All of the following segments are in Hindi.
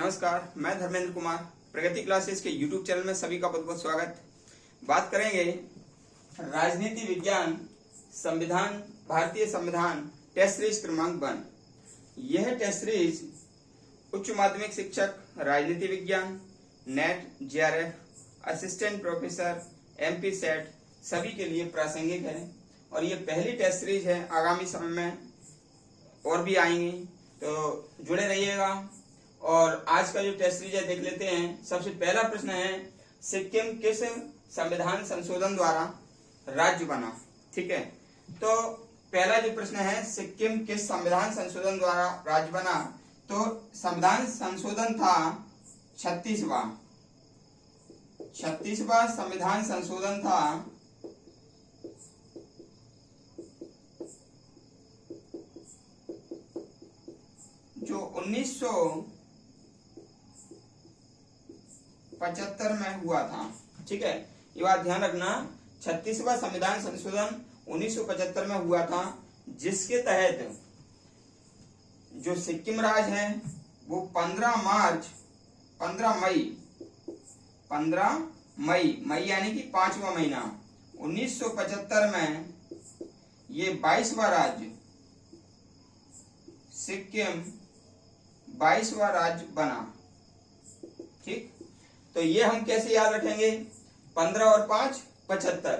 नमस्कार, मैं धर्मेंद्र कुमार। प्रगति क्लासेस के YouTube चैनल में सभी का बहुत बहुत स्वागत। बात करेंगे राजनीति विज्ञान संविधान, भारतीय संविधान टेस्ट सीरीज क्रमांक 1। यह टेस्ट सीरीज उच्च माध्यमिक शिक्षक, राजनीति विज्ञान, net, JRF, assistant professor, MP set सभी के लिए प्रासंगिक है और ये पहली टेस्ट सीरीज है। आगामी समय में और भी आएंगी, तो जुड़े रहिएगा। और आज का जो टेस्ट सीरीज है देख लेते हैं। सबसे पहला प्रश्न है, सिक्किम किस संविधान संशोधन द्वारा राज्य बना? ठीक है, तो पहला जो प्रश्न है, सिक्किम किस संविधान संशोधन द्वारा राज्य बना? तो संविधान संशोधन था 36वां संविधान संशोधन था। जो 1975 में हुआ था। ठीक है, ये बात ध्यान रखना। 36वां संविधान संशोधन 1975 में हुआ था, जिसके तहत जो सिक्किम राज्य है वो 15 मई यानी कि 5वां महीना 1975 में ये 22वां राज्य सिक्किम 22वां राज्य बना। ठीक, तो ये हम कैसे याद रखेंगे? 15 और 5 75,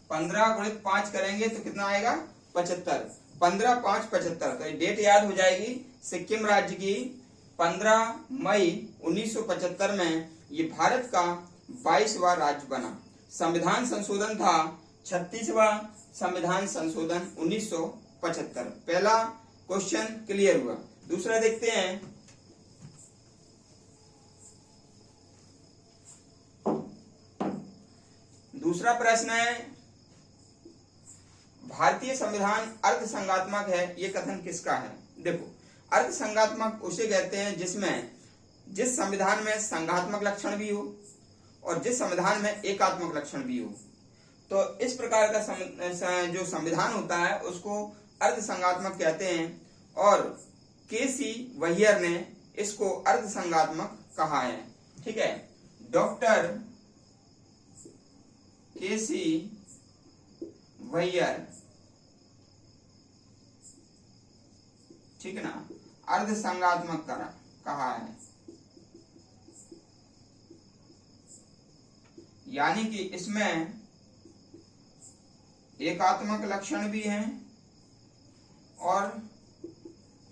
15 गुणित 5 करेंगे तो कितना आएगा? 75। 15, 5, 75, तो ये डेट याद हो जाएगी सिक्किम राज्य की। 15 मई 1975 में ये भारत का 22वां राज्य बना। संविधान संशोधन था 36वां संविधान संशोधन 1975। पहला क्वेश्चन क्लियर हुआ। दूसरा देखते हैं। दूसरा प्रश्न है, भारतीय संविधान अर्धसंघात्मक है, ये कथन किसका है? देखो, अर्धसंघात्मक उसे कहते हैं जिस संविधान में संघात्मक लक्षण भी हो और जिस संविधान में एकात्मक लक्षण भी हो। तो इस प्रकार का जो संविधान होता है उसको अर्धसंघात्मक कहते हैं और KC वैयर ने इसको अर्धसंघात्मक कहा है। ठीक है, डॉक्टर KC वैयर, ठीक है ना, अर्धसंघात्मक कहा है, यानी कि इसमें एकात्मक लक्षण भी हैं और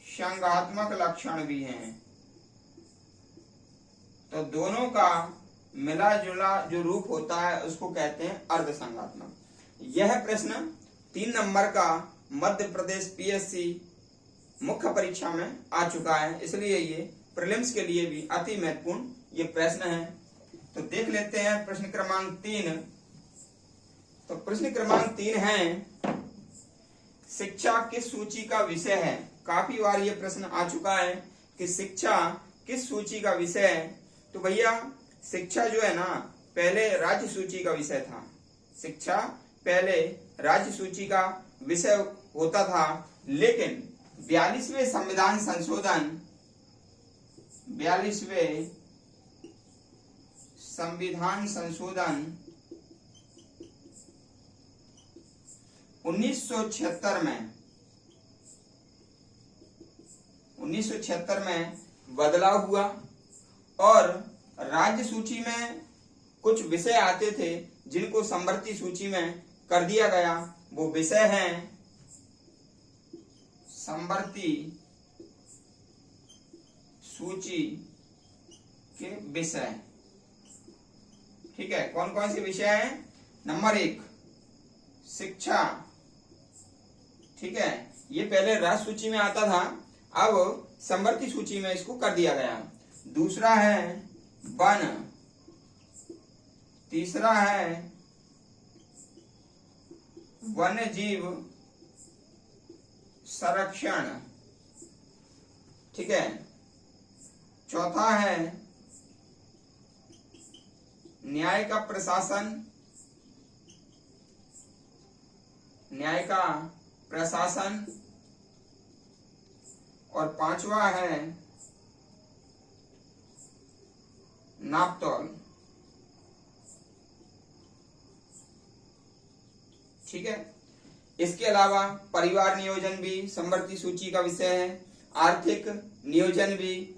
संघात्मक लक्षण भी हैं। तो दोनों का मिला जुला जो रूप होता है उसको कहते हैं अर्धसंघात्मक। यह प्रश्न 3 नंबर का मध्य प्रदेश PSC मुख्य परीक्षा में आ चुका है, इसलिए ये प्रीलिम्स के लिए भी अति महत्वपूर्ण ये प्रश्न है। तो देख लेते हैं प्रश्न क्रमांक 3। तो प्रश्न क्रमांक 3 है, शिक्षा किस सूची का विषय है? काफी बार ये प्रश्न आ चुका है कि शिक्षा किस सूची का विषय है। तो भैया, शिक्षा जो है ना, पहले राज्य सूची का विषय था। शिक्षा पहले राज्य सूची का विषय होता था, लेकिन 42वें संविधान संशोधन 1976 में बदलाव हुआ और राज्य सूची में कुछ विषय आते थे जिनको समवर्ती सूची में कर दिया गया। वो विषय हैं समवर्ती सूची के विषय। ठीक है, कौन कौन से विषय हैं? नंबर 1 शिक्षा। ठीक है, ये पहले राज्य सूची में आता था, अब समवर्ती सूची में इसको कर दिया गया। दूसरा है वन। तीसरा है वन्य जीव संरक्षण। ठीक है, चौथा है न्याय का प्रशासन और 5वां है नापतौल, ठीक है। इसके अलावा परिवार नियोजन भी समवर्ती सूची का विषय है, आर्थिक नियोजन भी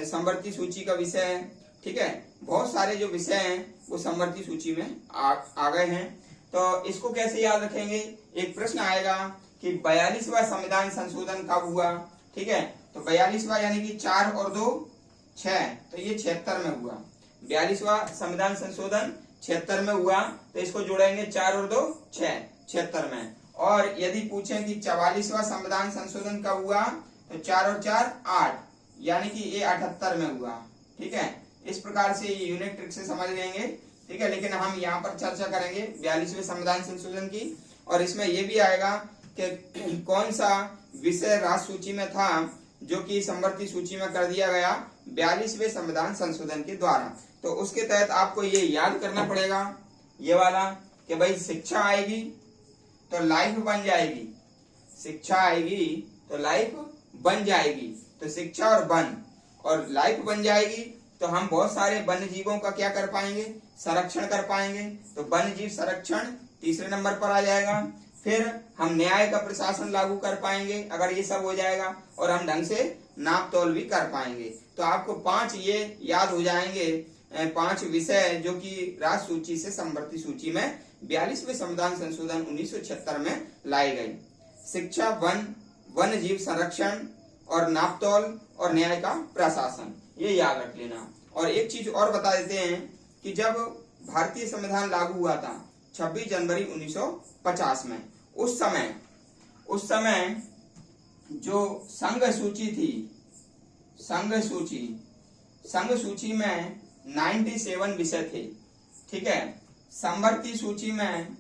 समवर्ती सूची का विषय है, ठीक है। बहुत सारे जो विषय हैं वो समवर्ती सूची में आ गए हैं। तो इसको कैसे याद रखेंगे, एक प्रश्न आएगा कि 42वां संविधान संशोधन कब हुआ, ठीक है। तो 42वां यानी कि 4 और 2 6, तो ये 76 में हुआ। 42वां संविधान संशोधन 76 में हुआ, तो इसको जोड़ेंगे 4 और 2 6, 76 में। और यदि पूछें कि 44वां संविधान संशोधन कब हुआ, तो 4 और 4 8, यानी कि ये 78 में हुआ, ठीक है। इस प्रकार से ये यूनिट ट्रिक से समझ लेंगे, ठीक है। लेकिन हम यहाँ पर चर्चा करेंगे 42वें संविधान संशोधन की, और इसमें यह भी आएगा कि कौन सा विषय राष्ट्र सूची में था जो कि समवर्ती सूची में कर दिया गया 42वें संविधान संशोधन के द्वारा। तो उसके तहत आपको ये याद करना पड़ेगा, ये वाला, कि भाई शिक्षा आएगी तो लाइफ बन जाएगी, शिक्षा आएगी तो लाइफ बन जाएगी। तो शिक्षा और वन और लाइफ बन जाएगी तो हम बहुत सारे वन्य जीवों का क्या कर पाएंगे, संरक्षण कर पाएंगे। तो वन्य जीव संरक्षण तीसरे नंबर पर आ जाएगा। फिर हम न्याय का प्रशासन लागू कर पाएंगे अगर ये सब हो जाएगा, और हम ढंग से नाप तोल भी कर पाएंगे। तो आपको 5 ये याद हो जाएंगे, 5 विषय जो कि राष्ट्र सूची से समवर्ती सूची में 42वें संविधान संशोधन 1976 में लाए गए। शिक्षा, वन, वन्य जीव संरक्षण और नापतोल और न्याय का प्रशासन, ये याद रख लेना। और एक चीज और बता देते हैं कि जब भारतीय संविधान लागू हुआ था 26 जनवरी 1950 में, उस समय जो संघ सूची थी, संघ सूची में 97 विषय थे, ठीक है। समवर्ती सूची में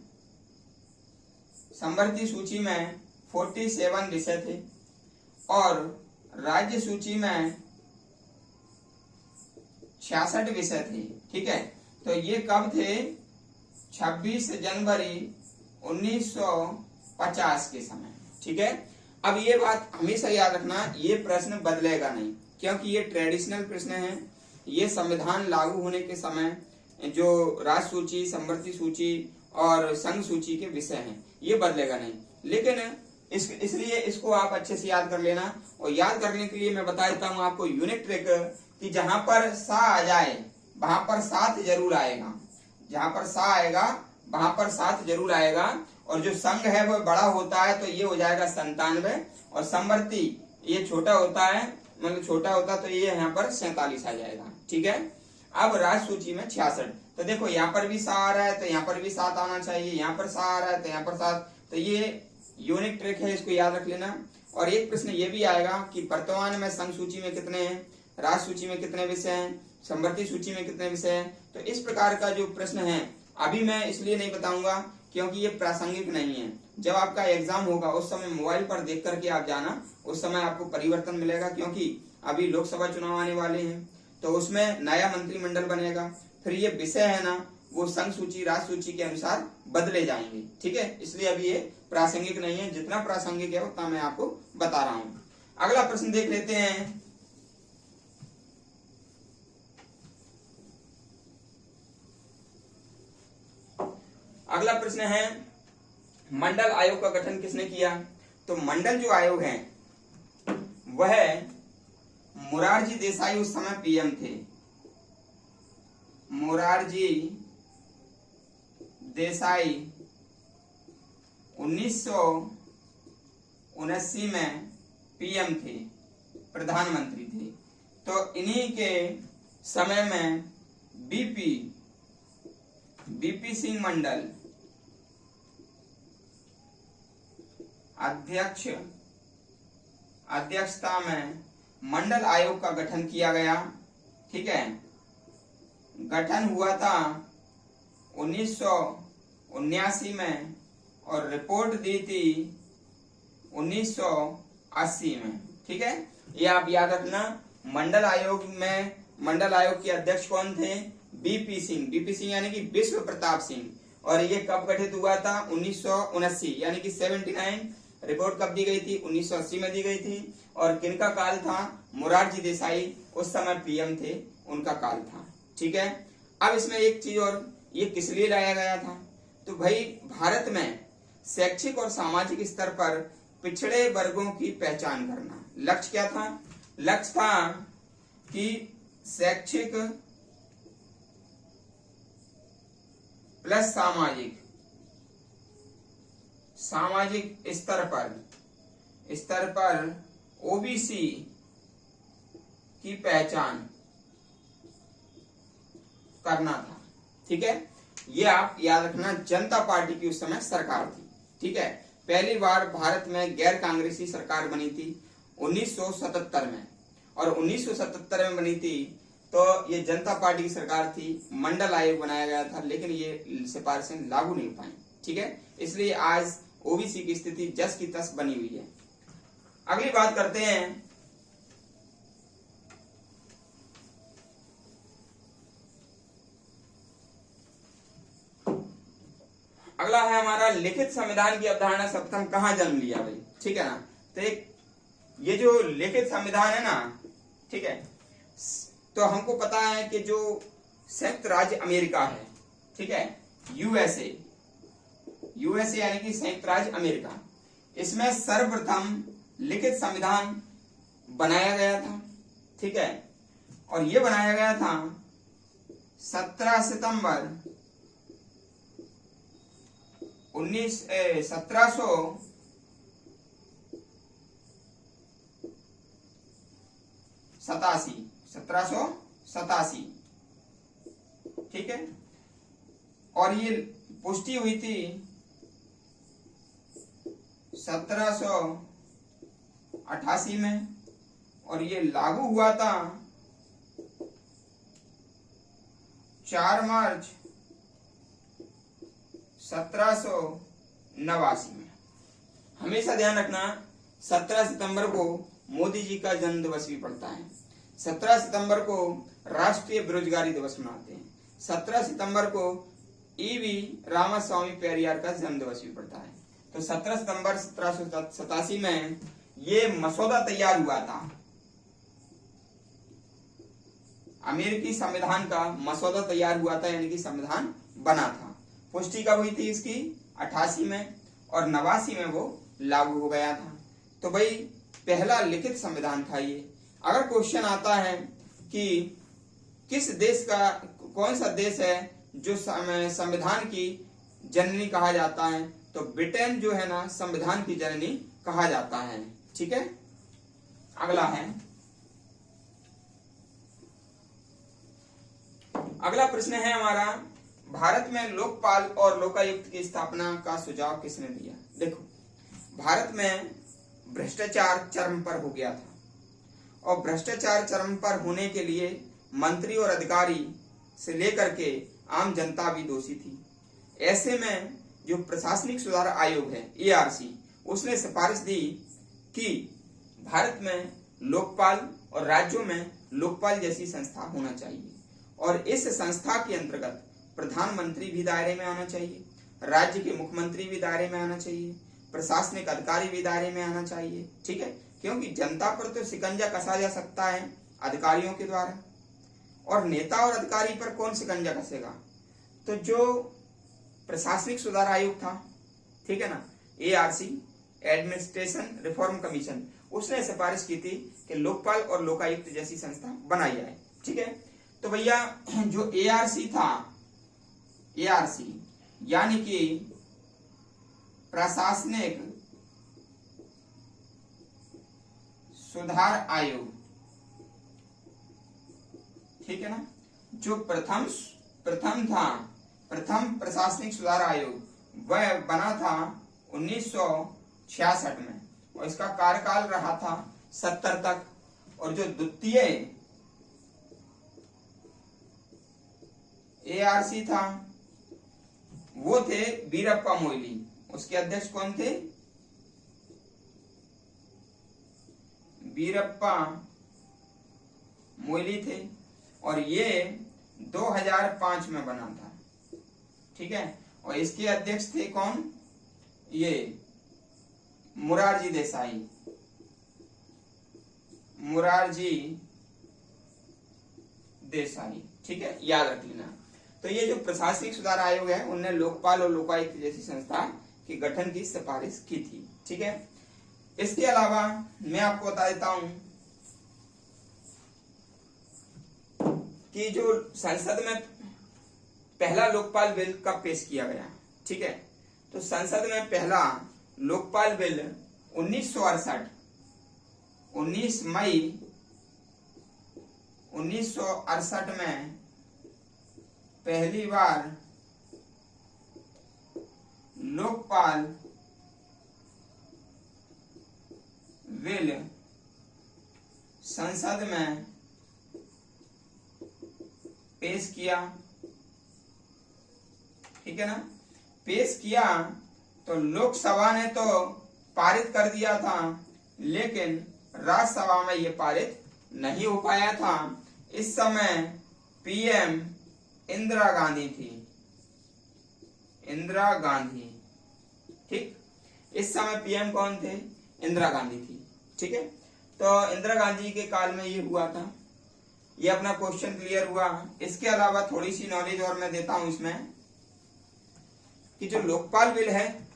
47 विषय थे, और राज्य सूची में 66 विषय थे, ठीक है। तो ये कब थे, 26 जनवरी 1950 के समय, ठीक है। अब ये बात हमेशा याद रखना, ये प्रश्न बदलेगा नहीं, क्योंकि ये ट्रेडिशनल प्रश्न है। ये संविधान लागू होने के समय जो राष्ट्र सूची, समवर्ती सूची और संघ सूची के विषय हैं, ये बदलेगा नहीं। लेकिन इसलिए इसको आप अच्छे से याद कर लेना। और याद करने के लिए मैं बता देता हूँ आपको यूनिट ट्रिक, कि जहां पर सा आ जाए वहां पर सात जरूर आएगा, जहां पर सा आएगा वहां पर सात जरूर आएगा। और जो संघ है वो बड़ा होता है तो ये हो जाएगा 97, और समवर्ती ये छोटा होता है, मतलब छोटा होता तो ये यहाँ पर 47 आ जाएगा, ठीक है। अब राष्ट्र सूची में 66, तो देखो यहाँ पर भी 7 आ रहा है तो यहाँ पर भी 7 आना चाहिए, यहाँ पर 7 आ रहा है तो यहाँ पर 7, तो ये यूनिक ट्रिक है, इसको याद रख लेना। और एक प्रश्न ये भी आएगा कि वर्तमान में संघ सूची में कितने हैं, राष्ट्र सूची में कितने विषय हैं, समवर्ती सूची में कितने विषय हैं। तो इस प्रकार का जो प्रश्न है अभी मैं इसलिए नहीं बताऊंगा क्योंकि ये प्रासंगिक नहीं है। जब आपका एग्जाम होगा उस समय मोबाइल पर देख करके आप जाना, उस समय आपको परिवर्तन मिलेगा, क्योंकि अभी लोकसभा चुनाव आने वाले हैं तो उसमें नया मंत्रिमंडल बनेगा। फिर ये विषय है ना वो संघ सूची, राष्ट्र सूची के अनुसार बदले जाएंगे, ठीक है। इसलिए अभी ये प्रासंगिक नहीं है, जितना प्रासंगिक है उतना मैं आपको बता रहा हूं। अगला प्रश्न देख लेते हैं। अगला प्रश्न है, मंडल आयोग का गठन किसने किया। तो मंडल जो आयोग है वह मोरारजी देसाई उस समय पीएम थे। मोरारजी देसाई 1979 में पीएम थे, प्रधानमंत्री थे। तो इन्हीं के समय में बीपी सिंह मंडल अध्यक्षता में मंडल आयोग का गठन किया गया, ठीक है। गठन हुआ था 1979 में और रिपोर्ट दी थी 1980 में, ठीक है। ये आप याद रखना। मंडल आयोग के अध्यक्ष कौन थे, बीपी सिंह यानी कि विश्व प्रताप सिंह। और ये कब गठित हुआ था, 1979 यानी कि 79। रिपोर्ट कब दी गई थी, 1980 में दी गई थी। और किनका काल था, मोरारजी देसाई उस समय पीएम थे, उनका काल था, ठीक है। अब इसमें एक चीज और, ये किस लिए लाया गया था? तो भाई भारत में शैक्षिक और सामाजिक स्तर पर पिछड़े वर्गों की पहचान करना। लक्ष्य क्या था? लक्ष्य था कि शैक्षिक प्लस सामाजिक स्तर पर ओबीसी की पहचान करना था। ठीक है, ये आप याद रखना। जनता पार्टी की उस समय सरकार थी। ठीक है, पहली बार भारत में गैर कांग्रेसी सरकार बनी थी 1977 में, और 1977 में बनी थी तो ये जनता पार्टी की सरकार थी। मंडल आयोग बनाया गया था, लेकिन ये सिफारिशें लागू नहीं हो पाई। ठीक है, इसलिए आज ओबीसी की स्थिति जस की तस बनी हुई है। अगली बात करते हैं, अगला है हमारा लिखित संविधान की अवधारणा सर्वप्रथम कहां जन्म लिया भाई। ठीक है ना, तो एक ये जो लिखित संविधान है ना, ठीक है, तो हमको पता है कि जो संयुक्त राज्य अमेरिका है, ठीक है, यूएसए यानी कि संयुक्त राज्य अमेरिका, इसमें सर्वप्रथम लिखित संविधान बनाया गया था। ठीक है, और ये बनाया गया था 17 सितंबर 1787। ठीक है, और ये पुष्टि हुई थी 1788 में, और ये लागू हुआ था 4 मार्च 1789 में। हमेशा ध्यान रखना 17 सितंबर को मोदी जी का जन्म दिवस भी पड़ता है। 17 सितंबर को राष्ट्रीय बेरोजगारी दिवस मनाते हैं। 17 सितंबर को ईवी रामास्वामी पेरियार का जन्म दिवस भी पड़ता है। तो 17 सितंबर 1787 में ये मसौदा तैयार हुआ था, अमेरिकी संविधान का मसौदा तैयार हुआ था, यानी कि संविधान बना था। पुष्टि कब हुई थी इसकी? 88 में, और 89 में वो लागू हो गया था। तो भाई पहला लिखित संविधान था ये। अगर क्वेश्चन आता है कि किस देश का, कौन सा देश है जो संविधान की जननी कहा जाता है, तो ब्रिटेन जो है ना संविधान की जननी कहा जाता है। ठीक है, अगला है, अगला प्रश्न है हमारा, भारत में लोकपाल और लोकायुक्त की स्थापना का सुझाव किसने दिया? देखो, भारत में भ्रष्टाचार चरम पर हो गया था, और भ्रष्टाचार चरम पर होने के लिए मंत्री और अधिकारी से लेकर के आम जनता भी दोषी थी। ऐसे में जो प्रशासनिक सुधार आयोग है ARC, उसने सिफारिश दी कि भारत में लोकपाल और राज्यों में लोकपाल जैसी संस्था होना चाहिए, और इस संस्था के अंतर्गत प्रधानमंत्री भी दायरे में आना चाहिए, राज्य के मुख्यमंत्री भी दायरे में आना चाहिए, प्रशासनिक अधिकारी भी दायरे में आना चाहिए। ठीक है, क्योंकि जनता पर तो शिकंजा कसा जा सकता है अधिकारियों के द्वारा, और नेता और अधिकारी पर कौन शिकंजा कसेगा? तो जो प्रशासनिक सुधार आयोग था, ठीक है ना, ARC एडमिनिस्ट्रेशन रिफॉर्म कमीशन, उसने सिफारिश की थी कि लोकपाल और लोकायुक्त जैसी संस्था बनाई जाए। ठीक है, तो भैया जो ARC था, ARC यानी कि प्रशासनिक सुधार आयोग, ठीक है ना, जो प्रथम प्रशासनिक सुधार आयोग वह बना था 1966 में, और इसका कार्यकाल रहा था 70 तक। और जो द्वितीय ARC था वो थे वीरप्पा मोइली, उसके अध्यक्ष कौन थे? वीरप्पा मोइली थे, और ये 2005 में बना था। ठीक है, और इसके अध्यक्ष थे कौन? ये मोरारजी देसाई। ठीक है, याद रख लेना। तो ये जो प्रशासनिक सुधार आयोग है उनने लोकपाल और लोकायुक्त जैसी संस्था के गठन की सिफारिश की थी। ठीक है, इसके अलावा मैं आपको बता देता हूं कि जो संसद में पहला लोकपाल बिल कब पेश किया गया। ठीक है, तो संसद में पहला लोकपाल बिल 1968 19 मई 1968 में पहली बार लोकपाल बिल संसद में पेश किया। ठीक है ना, पेश किया तो लोकसभा ने तो पारित कर दिया था, लेकिन राज्यसभा में यह पारित नहीं हो पाया था। इस समय पीएम इंदिरा गांधी थी, इंदिरा गांधी। ठीक, इस समय पीएम कौन थे? इंदिरा गांधी थी। ठीक है, तो इंदिरा गांधी के काल में ये हुआ था। ये अपना क्वेश्चन क्लियर हुआ। इसके अलावा थोड़ी सी नॉलेज और मैं देता हूं इसमें कि जो लोकपाल बिल है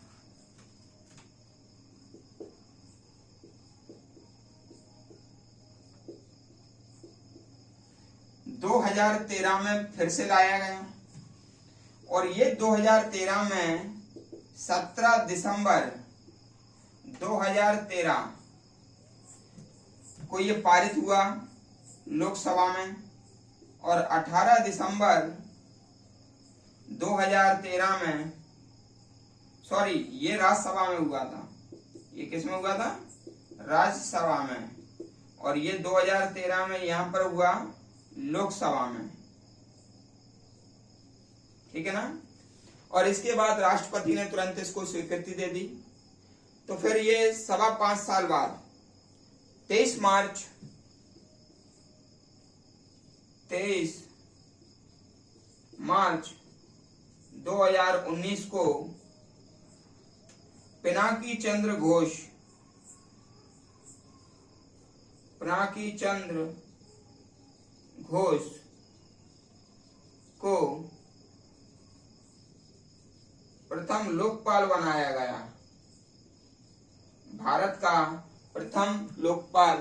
दो 2013 में फिर से लाया गया और ये 2013 में 17 दिसंबर 2013 को ये पारित हुआ लोकसभा में और 18 दिसंबर 2013 में, सॉरी ये राज्यसभा में हुआ था। ये किस में हुआ था? राज्यसभा में। और ये 2013 में यहां पर हुआ लोकसभा में। ठीक है ना, और इसके बाद राष्ट्रपति ने तुरंत इसको स्वीकृति दे दी। तो फिर ये 5.25 साल बाद 23 मार्च 2019 को पिनाकी चंद्र घोष को प्रथम लोकपाल बनाया गया। भारत का प्रथम लोकपाल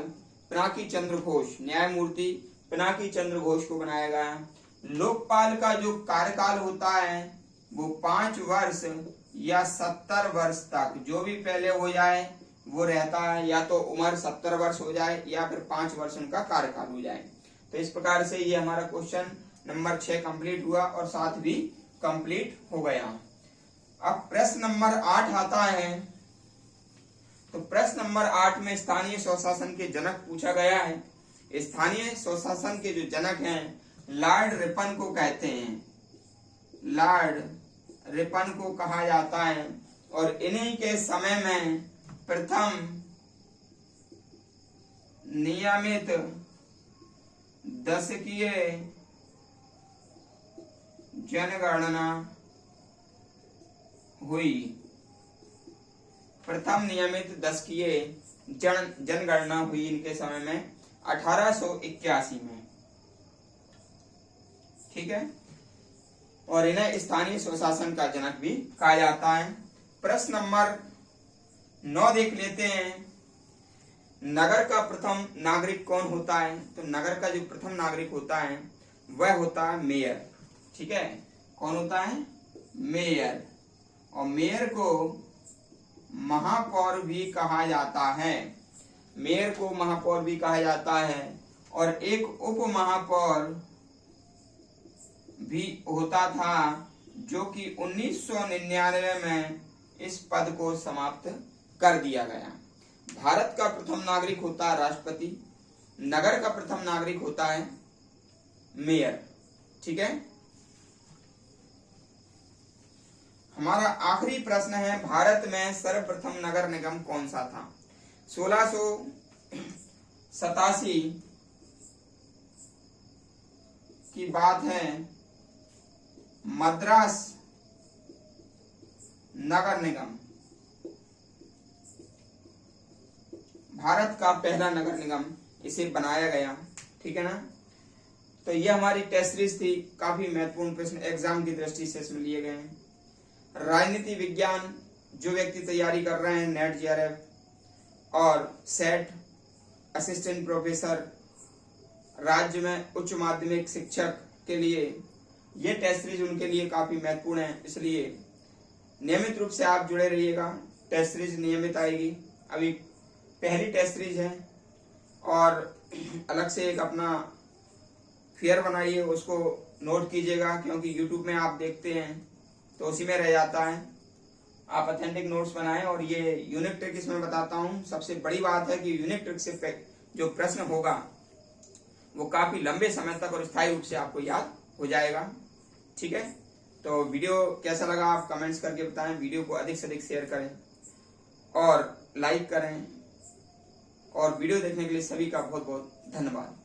पिनाकी चंद्र घोष, न्यायमूर्ति पिनाकी चंद्र घोष को बनाया गया। लोकपाल का जो कार्यकाल होता है वो 5 वर्ष या 70 वर्ष तक, जो भी पहले हो जाए वो रहता है, या तो उम्र 70 वर्ष हो जाए या फिर 5 वर्ष उनका कार्यकाल हो जाए। तो इस प्रकार से ये हमारा क्वेश्चन नंबर 6 कंप्लीट हुआ और 7 भी कंप्लीट हो गया। अब प्रश्न नंबर 8 आता है। तो प्रश्न नंबर 8 में स्थानीय स्वशासन के जनक पूछा गया है। स्थानीय स्वशासन के जो जनक हैं लॉर्ड रिपन को कहते हैं, लॉर्ड रिपन को कहा जाता है। और इन्हीं के समय में प्रथम नियमित दशकीय जनगणना हुई। प्रथम नियमित दशकीय जनगणना हुई इनके समय में 1881 में। ठीक है, और इन्हें स्थानीय स्वशासन का जनक भी कहा जाता है। प्रश्न नंबर 9 देख लेते हैं। नगर का प्रथम नागरिक कौन होता है? तो नगर का जो प्रथम नागरिक होता है वह होता है मेयर। ठीक है, कौन होता है? मेयर। और मेयर को महापौर भी कहा जाता है। मेयर को महापौर भी कहा जाता है। और एक उप महापौर भी होता था जो कि 1999 में इस पद को समाप्त कर दिया गया। भारत का प्रथम नागरिक होता है राष्ट्रपति, नगर का प्रथम नागरिक होता है मेयर। ठीक है, हमारा आखिरी प्रश्न है, भारत में सर्वप्रथम नगर निगम कौन सा था? 1687 की बात है। मद्रास नगर निगम भारत का पहला नगर निगम इसे बनाया गया। ठीक है ना, तो ये हमारी टेस्ट सीरीज थी। काफी महत्वपूर्ण प्रश्न एग्जाम की दृष्टि से इसमें लिए गए हैं। राजनीति विज्ञान जो व्यक्ति तैयारी कर रहे हैं नेट जेआरएफ और सेट, असिस्टेंट प्रोफेसर, राज्य में उच्च माध्यमिक शिक्षक के लिए ये टेस्ट सीरीज उनके लिए काफी महत्वपूर्ण है। इसलिए नियमित रूप से आप जुड़े रहिएगा। टेस्ट सीरीज नियमित आएगी। अभी पहली टेस्ट सीरीज है और अलग से एक अपना फेयर बनाइए, उसको नोट कीजिएगा, क्योंकि YouTube में आप देखते हैं तो उसी में रह जाता है। आप ऑथेंटिक नोट्स बनाएं और ये यूनिक ट्रिक इसमें बताता हूं। सबसे बड़ी बात है कि यूनिक ट्रिक से जो प्रश्न होगा वो काफी लंबे समय तक और स्थायी रूप से आपको याद हो जाएगा। ठीक है, तो वीडियो कैसा लगा आप कमेंट्स करके बताएं। वीडियो को अधिक से अधिक शेयर करें और लाइक करें, और वीडियो देखने के लिए सभी का बहुत बहुत धन्यवाद।